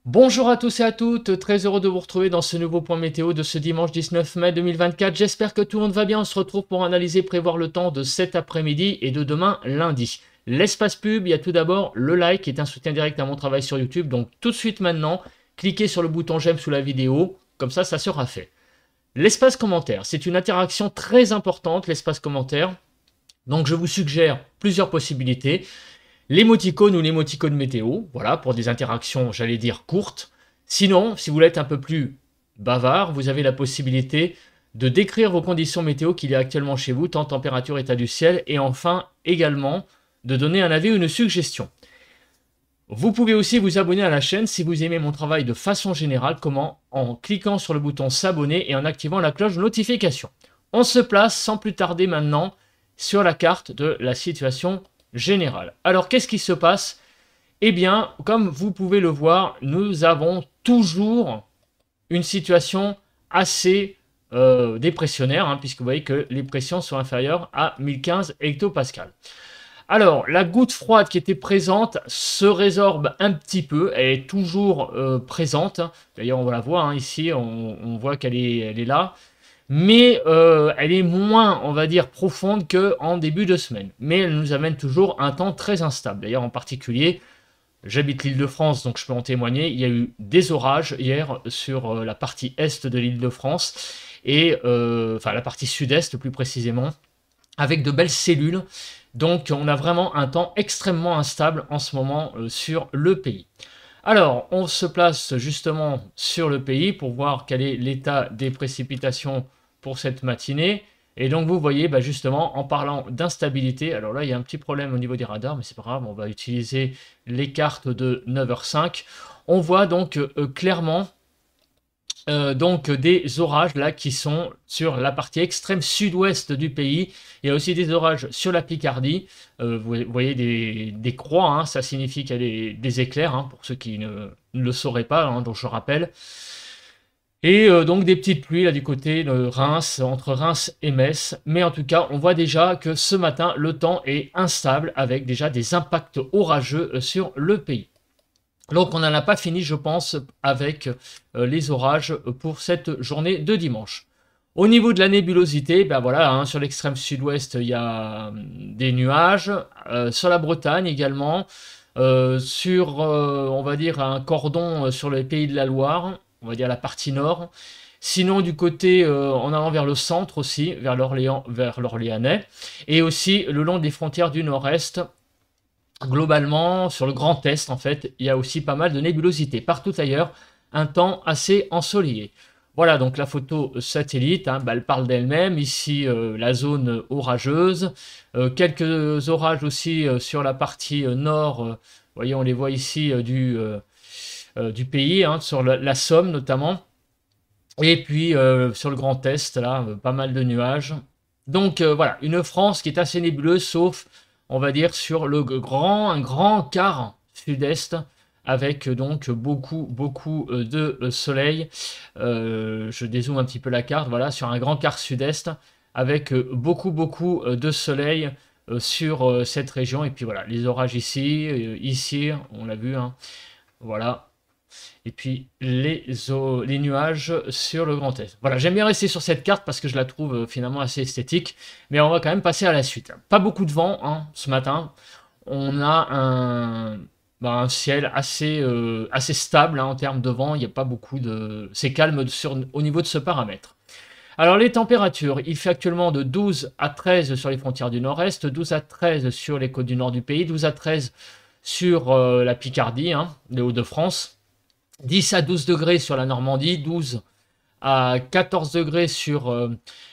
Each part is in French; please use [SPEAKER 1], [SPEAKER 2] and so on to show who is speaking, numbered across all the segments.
[SPEAKER 1] Bonjour à tous et à toutes, très heureux de vous retrouver dans ce nouveau point météo de ce dimanche 19 mai 2024. J'espère que tout le monde va bien, on se retrouve pour analyser et prévoir le temps de cet après-midi et de demain lundi. L'espace pub, il y a tout d'abord le like qui est un soutien direct à mon travail sur YouTube, donc tout de suite maintenant, cliquez sur le bouton j'aime sous la vidéo, comme ça sera fait. L'espace commentaire, c'est une interaction très importante, l'espace commentaire, donc je vous suggère plusieurs possibilités. L'émoticône ou l'émoticône météo, voilà, pour des interactions, j'allais dire, courtes. Sinon, si vous voulez être un peu plus bavard, vous avez la possibilité de décrire vos conditions météo qu'il y a actuellement chez vous, temps, température, état du ciel, et enfin, également, de donner un avis ou une suggestion. Vous pouvez aussi vous abonner à la chaîne si vous aimez mon travail de façon générale, comment en cliquant sur le bouton s'abonner et en activant la cloche de notification. On se place sans plus tarder maintenant sur la carte de la situation générale. Alors qu'est-ce qui se passe? Eh bien, comme vous pouvez le voir, nous avons toujours une situation assez dépressionnaire, puisque vous voyez que les pressions sont inférieures à 1015 hectopascales. Alors, la goutte froide qui était présente se résorbe un petit peu, elle est toujours présente. D'ailleurs, on la voit ici, on voit qu'elle est là. Mais elle est moins, on va dire, profonde qu'en début de semaine. Mais elle nous amène toujours un temps très instable. D'ailleurs, en particulier, j'habite l'Île-de-France, donc je peux en témoigner. Il y a eu des orages hier sur la partie est de l'Île-de-France, et enfin la partie sud-est plus précisément, avec de belles cellules. Donc on a vraiment un temps extrêmement instable en ce moment sur le pays. Alors, on se place justement sur le pays pour voir quel est l'état des précipitations pour cette matinée. Et donc, vous voyez, justement, en parlant d'instabilité, alors là, il y a un petit problème au niveau des radars, mais c'est pas grave, on va utiliser les cartes de 9h05. On voit donc clairement donc des orages là qui sont sur la partie extrême sud-ouest du pays. Il y a aussi des orages sur la Picardie. Vous voyez des croix, ça signifie qu'il y a des éclairs, pour ceux qui ne le sauraient pas, donc je rappelle. Et donc des petites pluies là du côté de Reims, entre Reims et Metz. Mais en tout cas, on voit déjà que ce matin, le temps est instable avec déjà des impacts orageux sur le pays. Donc on n'en a pas fini, je pense, avec les orages pour cette journée de dimanche. Au niveau de la nébulosité, voilà, sur l'extrême sud-ouest, il y a des nuages. Sur la Bretagne également. Sur, on va dire, un cordon sur les pays de la Loire, on va dire la partie nord. Sinon, du côté, en allant vers le centre aussi, vers l'Orléanais. Et aussi le long des frontières du nord-est. Globalement, sur le Grand Est, en fait, il y a aussi pas mal de nébulosité. Partout ailleurs, un temps assez ensoleillé. Voilà, donc la photo satellite, elle parle d'elle-même. Ici, la zone orageuse. Quelques orages aussi sur la partie nord. Vous voyez, on les voit ici du pays, sur la Somme notamment. Et puis, sur le Grand Est, là, pas mal de nuages. Donc, voilà, une France qui est assez nébuleuse, sauf on va dire, sur un grand quart sud-est, avec donc beaucoup de soleil. Je dézoome un petit peu la carte, voilà, sur un grand quart sud-est, avec beaucoup de soleil sur cette région. Et puis voilà, les orages ici, on l'a vu, voilà. Et puis les nuages sur le Grand Est. Voilà, j'aime bien rester sur cette carte parce que je la trouve finalement assez esthétique. Mais on va quand même passer à la suite. Pas beaucoup de vent ce matin. On a un ciel assez stable en termes de vent. Il n'y a pas beaucoup de... C'est calme au niveau de ce paramètre. Alors les températures, il fait actuellement de 12 à 13 sur les frontières du nord-est, 12 à 13 sur les côtes du nord du pays, 12 à 13 sur la Picardie, les Hauts-de-France. 10 à 12 degrés sur la Normandie, 12 à 14 degrés sur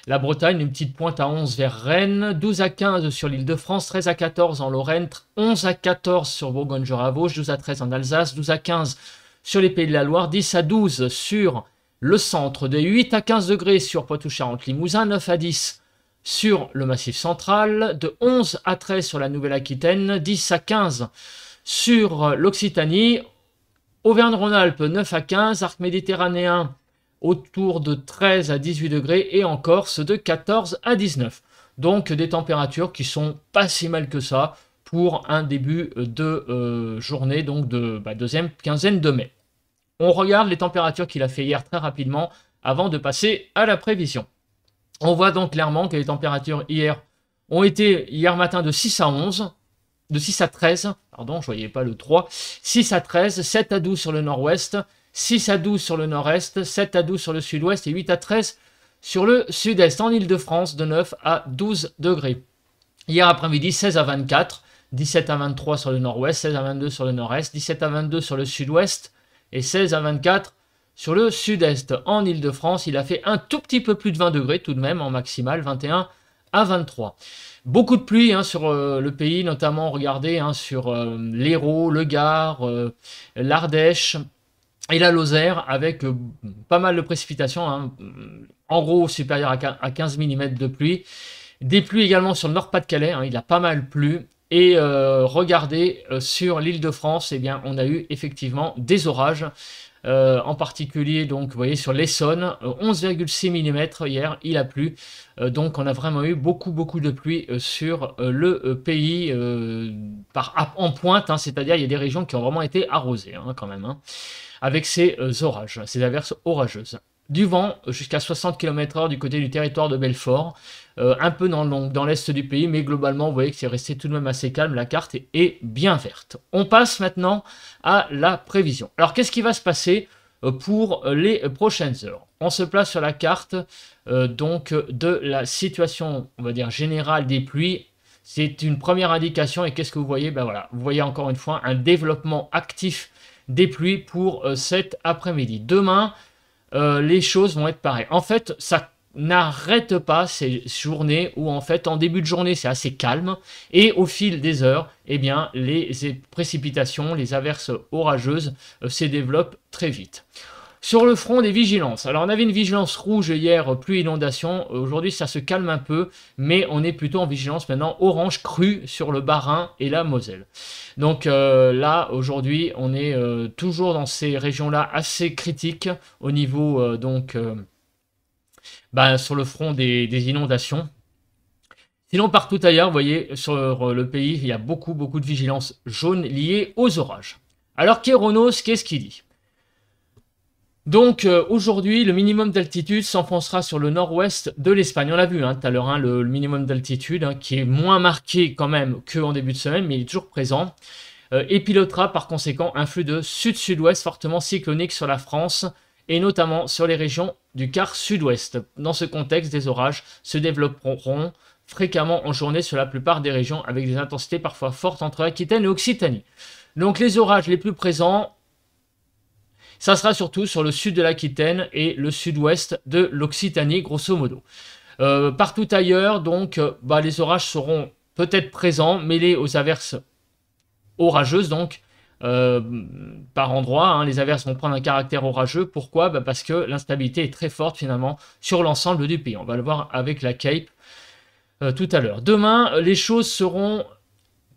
[SPEAKER 1] la Bretagne, une petite pointe à 11 vers Rennes, 12 à 15 sur l'Île-de-France, 13 à 14 en Lorraine, 11 à 14 sur Bourgogne-Ravauche, 12 à 13 en Alsace, 12 à 15 sur les Pays de la Loire, 10 à 12 sur le centre, de 8 à 15 degrés sur Poitou-Charentes-Limousin, 9 à 10 sur le Massif central, de 11 à 13 sur la Nouvelle-Aquitaine, 10 à 15 sur l'Occitanie, Auvergne-Rhône-Alpes 9 à 15, arc méditerranéen autour de 13 à 18 degrés et en Corse de 14 à 19. Donc des températures qui sont pas si mal que ça pour un début de journée, donc de deuxième quinzaine de mai. On regarde les températures qu'il a fait hier très rapidement avant de passer à la prévision. On voit donc clairement que les températures hier ont été hier matin de 6 à 11, de 6 à 13, pardon, je voyais pas le 3, 6 à 13, 7 à 12 sur le nord-ouest, 6 à 12 sur le nord-est, 7 à 12 sur le sud-ouest et 8 à 13 sur le sud-est. En Ile-de-France, de 9 à 12 degrés. Hier après-midi, 16 à 24, 17 à 23 sur le nord-ouest, 16 à 22 sur le nord-est, 17 à 22 sur le sud-ouest et 16 à 24 sur le sud-est. En Ile-de-France, il a fait un tout petit peu plus de 20 degrés tout de même en maximal, 21 à 23. Beaucoup de pluie sur le pays, notamment regardez sur l'Hérault, le Gard, l'Ardèche et la Lozère, avec pas mal de précipitations, en gros supérieur à 15 mm de pluie. Des pluies également sur le Nord-Pas-de-Calais, il a pas mal plu. Et regardez, sur l'Île-de-France, eh bien, on a eu effectivement des orages. En particulier, donc, vous voyez, sur l'Essonne, 11,6 mm hier, il a plu. Donc, on a vraiment eu beaucoup de pluie sur le pays en pointe, c'est-à-dire il y a des régions qui ont vraiment été arrosées quand même, avec ces orages, ces averses orageuses. Du vent jusqu'à 60 km/h du côté du territoire de Belfort, un peu dans l'est du pays, mais globalement, vous voyez que c'est resté tout de même assez calme, la carte est bien verte. On passe maintenant à la prévision. Alors, qu'est-ce qui va se passer pour les prochaines heures? On se place sur la carte donc de la situation, on va dire, générale des pluies. C'est une première indication, et qu'est-ce que vous voyez? Ben voilà, vous voyez encore une fois un développement actif des pluies pour cet après-midi. Demain, les choses vont être pareilles. En fait, ça n'arrête pas ces journées où en fait en début de journée c'est assez calme et au fil des heures, eh bien les précipitations, les averses orageuses se développent très vite. Sur le front des vigilances, alors on avait une vigilance rouge hier, pluie inondation, aujourd'hui ça se calme un peu, mais on est plutôt en vigilance maintenant orange crue sur le Bas-Rhin et la Moselle. Donc là aujourd'hui on est toujours dans ces régions-là assez critiques au niveau sur le front des inondations. Sinon partout ailleurs, vous voyez sur le pays il y a beaucoup de vigilance jaune liée aux orages. Alors Kéronos, qu'est-ce qu'il dit? Donc aujourd'hui, le minimum d'altitude s'enfoncera sur le nord-ouest de l'Espagne. On l'a vu tout à l'heure, le minimum d'altitude qui est moins marqué quand même qu'en début de semaine, mais il est toujours présent. Et pilotera par conséquent un flux de sud-sud-ouest fortement cyclonique sur la France et notamment sur les régions du quart sud-ouest. Dans ce contexte, des orages se développeront fréquemment en journée sur la plupart des régions avec des intensités parfois fortes entre Aquitaine et Occitanie. Donc les orages les plus présents, ça sera surtout sur le sud de l'Aquitaine et le sud-ouest de l'Occitanie, grosso modo. Partout ailleurs, donc, les orages seront peut-être présents, mêlés aux averses orageuses, donc, par endroits. Les averses vont prendre un caractère orageux. Pourquoi? Parce que l'instabilité est très forte, finalement, sur l'ensemble du pays. On va le voir avec la Cape tout à l'heure. Demain, les choses seront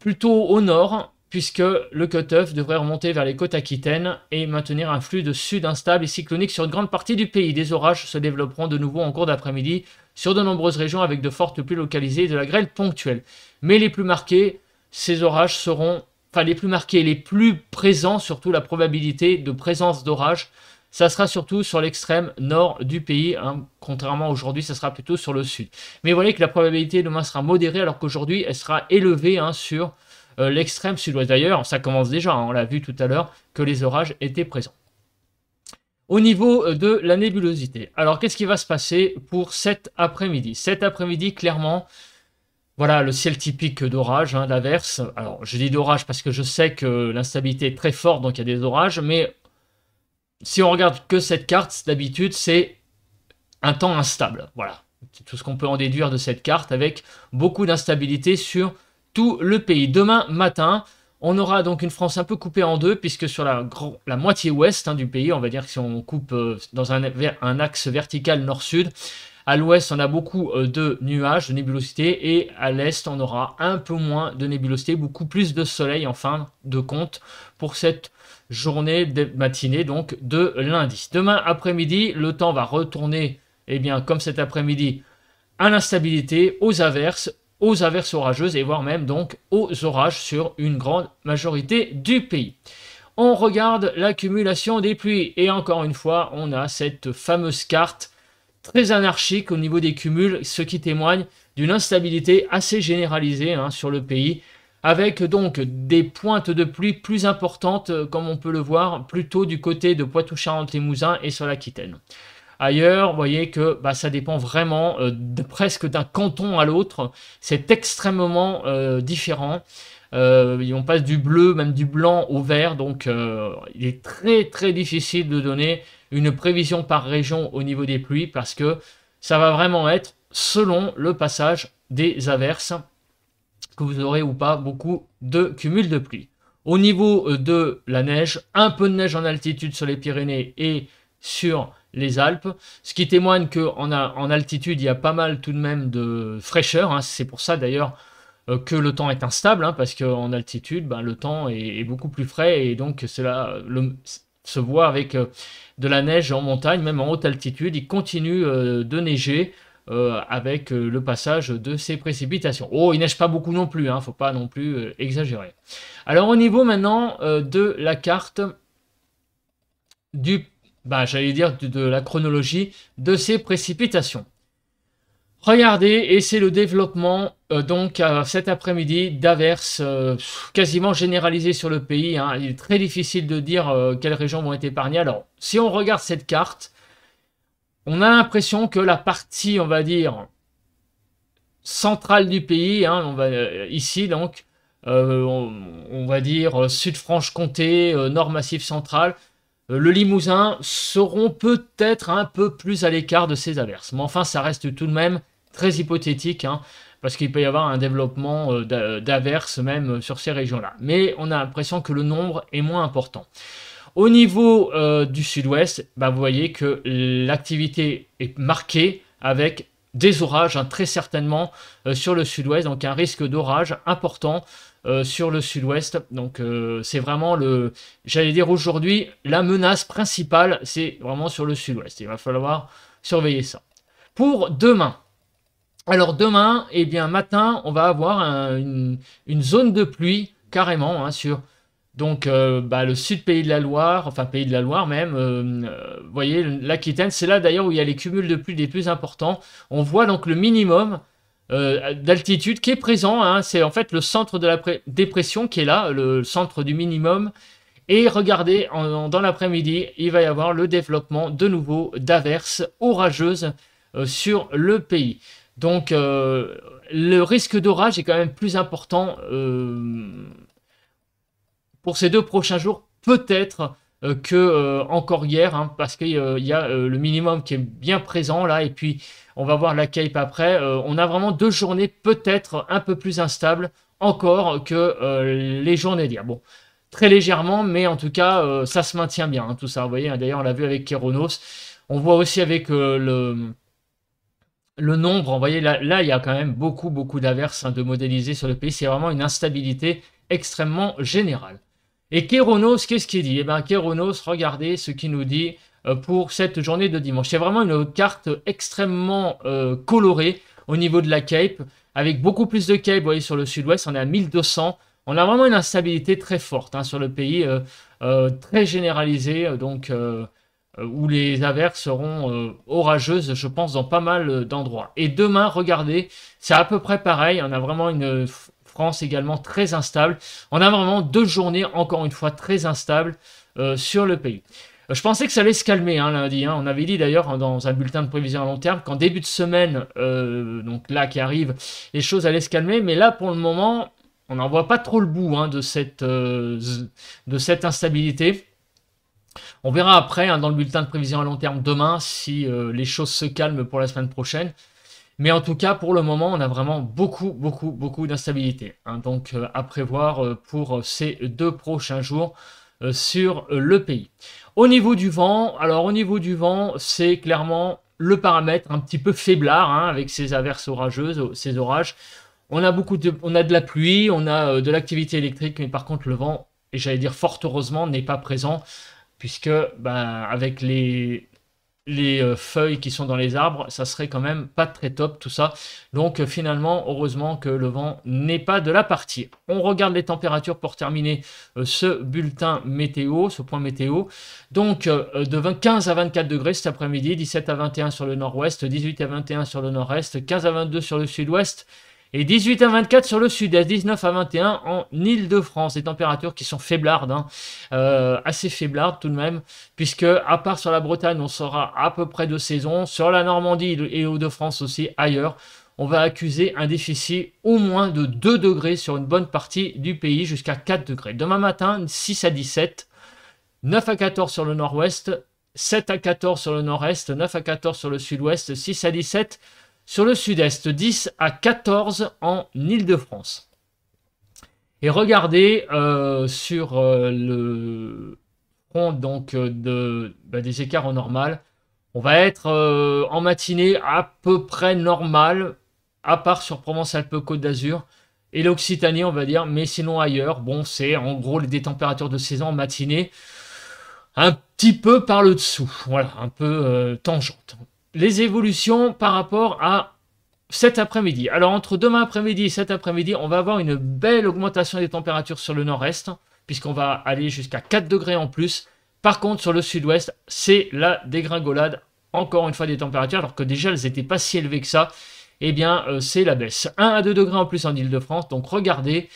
[SPEAKER 1] plutôt au nord, puisque le cut-off devrait remonter vers les côtes aquitaines et maintenir un flux de sud instable et cyclonique sur une grande partie du pays. Des orages se développeront de nouveau en cours d'après-midi sur de nombreuses régions avec de fortes pluies localisées et de la grêle ponctuelle. Mais les plus marqués, ces orages seront, les plus marqués, les plus présents, surtout la probabilité de présence d'orages, ça sera surtout sur l'extrême nord du pays, contrairement à aujourd'hui, ça sera plutôt sur le sud. Mais vous voyez que la probabilité demain sera modérée alors qu'aujourd'hui, elle sera élevée sur l'extrême sud-ouest. D'ailleurs, ça commence déjà, on l'a vu tout à l'heure, que les orages étaient présents. Au niveau de la nébulosité, alors qu'est-ce qui va se passer pour cet après-midi? Cet après-midi, clairement, voilà le ciel typique d'orage, d'averse. Alors, je dis d'orage parce que je sais que l'instabilité est très forte, donc il y a des orages, mais si on regarde que cette carte, d'habitude, c'est un temps instable. Voilà, c'est tout ce qu'on peut en déduire de cette carte, avec beaucoup d'instabilité sur tout le pays. Demain matin, on aura donc une France un peu coupée en deux, puisque sur la moitié ouest du pays, on va dire que si on coupe dans un axe vertical nord-sud, à l'ouest, on a beaucoup de nuages, de nébulosité, et à l'est, on aura un peu moins de nébulosité, beaucoup plus de soleil en fin de compte pour cette journée de matinée donc de lundi. Demain après-midi, le temps va retourner, comme cet après-midi, à l'instabilité, aux averses orageuses et voire même donc aux orages sur une grande majorité du pays. On regarde l'accumulation des pluies. Et encore une fois, on a cette fameuse carte très anarchique au niveau des cumuls, ce qui témoigne d'une instabilité assez généralisée sur le pays, avec donc des pointes de pluie plus importantes, comme on peut le voir, plutôt du côté de Poitou-Charentes-Limousin et sur l'Aquitaine. Ailleurs, vous voyez que ça dépend vraiment presque d'un canton à l'autre. C'est extrêmement différent. On passe du bleu, même du blanc au vert. Donc, il est très très difficile de donner une prévision par région au niveau des pluies parce que ça va vraiment être selon le passage des averses que vous aurez ou pas beaucoup de cumul de pluie. Au niveau de la neige, un peu de neige en altitude sur les Pyrénées et sur les Alpes, ce qui témoigne qu'en altitude, il y a pas mal tout de même de fraîcheur. C'est pour ça d'ailleurs que le temps est instable, parce qu'en altitude, le temps est beaucoup plus frais et donc cela se voit avec de la neige en montagne, même en haute altitude. Il continue de neiger avec le passage de ces précipitations. Oh, il neige pas beaucoup non plus, faut pas non plus exagérer. Alors au niveau maintenant de la carte du j'allais dire de la chronologie de ces précipitations. Regardez, et c'est le développement donc cet après-midi d'averses quasiment généralisées sur le pays. Il est très difficile de dire quelles régions vont être épargnées. Alors, si on regarde cette carte, on a l'impression que la partie, on va dire, centrale du pays, ici donc, on va dire Sud-Franche-Comté, Nord Massif Central, le Limousin seront peut-être un peu plus à l'écart de ces averses. Mais enfin, ça reste tout de même très hypothétique, parce qu'il peut y avoir un développement d'averses même sur ces régions-là. Mais on a l'impression que le nombre est moins important. Au niveau du sud-ouest, vous voyez que l'activité est marquée avec des orages, très certainement sur le sud-ouest, donc un risque d'orage important sur le sud-ouest. Donc c'est vraiment j'allais dire aujourd'hui, la menace principale, c'est vraiment sur le sud-ouest. Il va falloir surveiller ça. Pour demain, alors demain, matin, on va avoir une zone de pluie carrément sur donc le sud Pays de la Loire, enfin Pays de la Loire même, vous voyez l'Aquitaine, c'est là d'ailleurs où il y a les cumuls de pluie les plus importants. On voit donc le minimum d'altitude qui est présent, c'est en fait le centre de la dépression qui est là, le centre du minimum. Et regardez, dans l'après-midi, il va y avoir le développement de nouveau d'averses orageuses sur le pays. Donc le risque d'orage est quand même plus important pour ces 2 prochains jours, peut-être que encore hier, parce qu'il y a le minimum qui est bien présent là, et puis on va voir la Cape après. On a vraiment 2 journées peut-être un peu plus instables encore que les journées d'hier. Bon, très légèrement, mais en tout cas, ça se maintient bien, tout ça. Vous voyez, d'ailleurs, on l'a vu avec Kéronos. On voit aussi avec le nombre, vous voyez, là, il y a quand même beaucoup d'averses de modéliser sur le pays. C'est vraiment une instabilité extrêmement générale. Et Kéronos, qu'est-ce qu'il dit? Kéronos, regardez ce qu'il nous dit pour cette journée de dimanche. C'est vraiment une carte extrêmement colorée au niveau de la Cape, avec beaucoup plus de Cape, vous voyez, sur le sud-ouest, on est à 1200. On a vraiment une instabilité très forte sur le pays, très généralisée, donc où les averses seront orageuses, je pense, dans pas mal d'endroits. Et demain, regardez, c'est à peu près pareil, on a vraiment une France également très instable. On a vraiment 2 journées, encore une fois, très instables sur le pays. Je pensais que ça allait se calmer lundi. On avait dit d'ailleurs dans un bulletin de prévision à long terme qu'en début de semaine, donc là qui arrive, les choses allaient se calmer. Mais là, pour le moment, on n'en voit pas trop le bout de cette instabilité. On verra après dans le bulletin de prévision à long terme demain si les choses se calment pour la semaine prochaine. Mais en tout cas, pour le moment, on a vraiment beaucoup d'instabilité. Donc à prévoir pour ces 2 prochains jours sur le pays. Au niveau du vent, alors au niveau du vent, c'est clairement le paramètre un petit peu faiblard avec ces averses orageuses, ces orages. On a de la pluie, on a de l'activité électrique, mais par contre le vent, et j'allais dire fort heureusement, n'est pas présent, puisque avec les les feuilles qui sont dans les arbres, ça serait quand même pas très top tout ça. Donc finalement, heureusement que le vent n'est pas de la partie. On regarde les températures pour terminer ce bulletin météo, ce point météo. Donc de 15 à 24 degrés cet après-midi, 17 à 21 sur le nord-ouest, 18 à 21 sur le nord-est, 15 à 22 sur le sud-ouest, et 18 à 24 sur le sud-est, 19 à 21 en Île-de-France. Des températures qui sont faiblardes, hein, assez faiblardes tout de même, puisque à part sur la Bretagne, on sera à peu près de saison. Sur la Normandie et Hauts-de-France aussi, ailleurs, on va accuser un déficit au moins de 2 degrés sur une bonne partie du pays, jusqu'à 4 degrés. Demain matin, 6 à 17, 9 à 14 sur le nord-ouest, 7 à 14 sur le nord-est, 9 à 14 sur le sud-ouest, 6 à 17 sur le sud-est, 10 à 14 en Île-de-France. Et regardez sur le front donc, des écarts au normal, on va être en matinée à peu près normal, à part sur Provence-Alpes-Côte d'Azur et l'Occitanie, on va dire, mais sinon ailleurs, bon, c'est en gros des températures de saison en matinée un petit peu par le dessous, voilà, un peu tangente. Les évolutions par rapport à cet après-midi. Alors, entre demain après-midi et cet après-midi, on va avoir une belle augmentation des températures sur le nord-est, puisqu'on va aller jusqu'à 4 degrés en plus. Par contre, sur le sud-ouest, c'est la dégringolade, encore une fois, des températures, alors que déjà, elles n'étaient pas si élevées que ça. Eh bien, c'est la baisse. 1 à 2 degrés en plus en Île-de-France, donc regardez,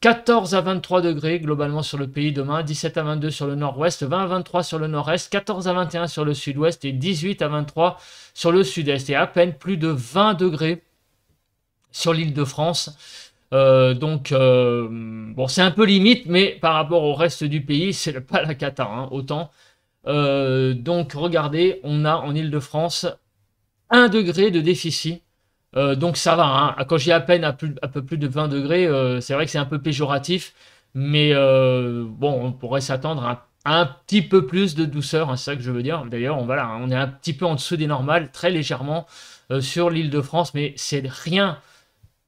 [SPEAKER 1] 14 à 23 degrés globalement sur le pays demain, 17 à 22 sur le nord-ouest, 20 à 23 sur le nord-est, 14 à 21 sur le sud-ouest et 18 à 23 sur le sud-est. Et à peine plus de 20 degrés sur l'Île-de-France. Bon, c'est un peu limite, mais par rapport au reste du pays, c'est pas la cata, hein, autant. Donc regardez, on a en Île-de-France 1 degré de déficit. Donc ça va, hein. Quand j'ai à peine à peu plus de 20 degrés, c'est vrai que c'est un peu péjoratif, mais bon, on pourrait s'attendre à un petit peu plus de douceur, hein, c'est ça que je veux dire. D'ailleurs, on est un petit peu en dessous des normales, très légèrement, sur l'Île-de-France, mais c'est rien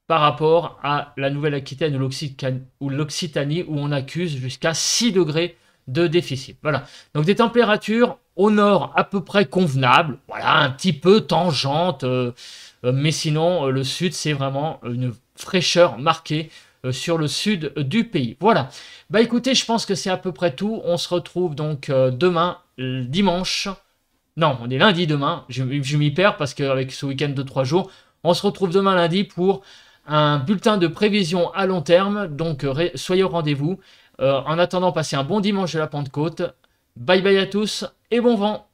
[SPEAKER 1] par rapport à la Nouvelle-Aquitaine ou l'Occitanie, où on accuse jusqu'à 6 degrés de déficit. Voilà, donc des températures au nord à peu près convenables, voilà, un petit peu tangente, mais sinon, le sud, c'est vraiment une fraîcheur marquée sur le sud du pays. Voilà. Bah écoutez, je pense que c'est à peu près tout. On se retrouve donc demain, dimanche. Non, on est lundi demain. Je m'y perds parce qu'avec ce week-end de 3 jours, on se retrouve demain lundi pour un bulletin de prévision à long terme. Donc soyez au rendez-vous. En attendant, passez un bon dimanche de la Pentecôte. Bye bye à tous et bon vent.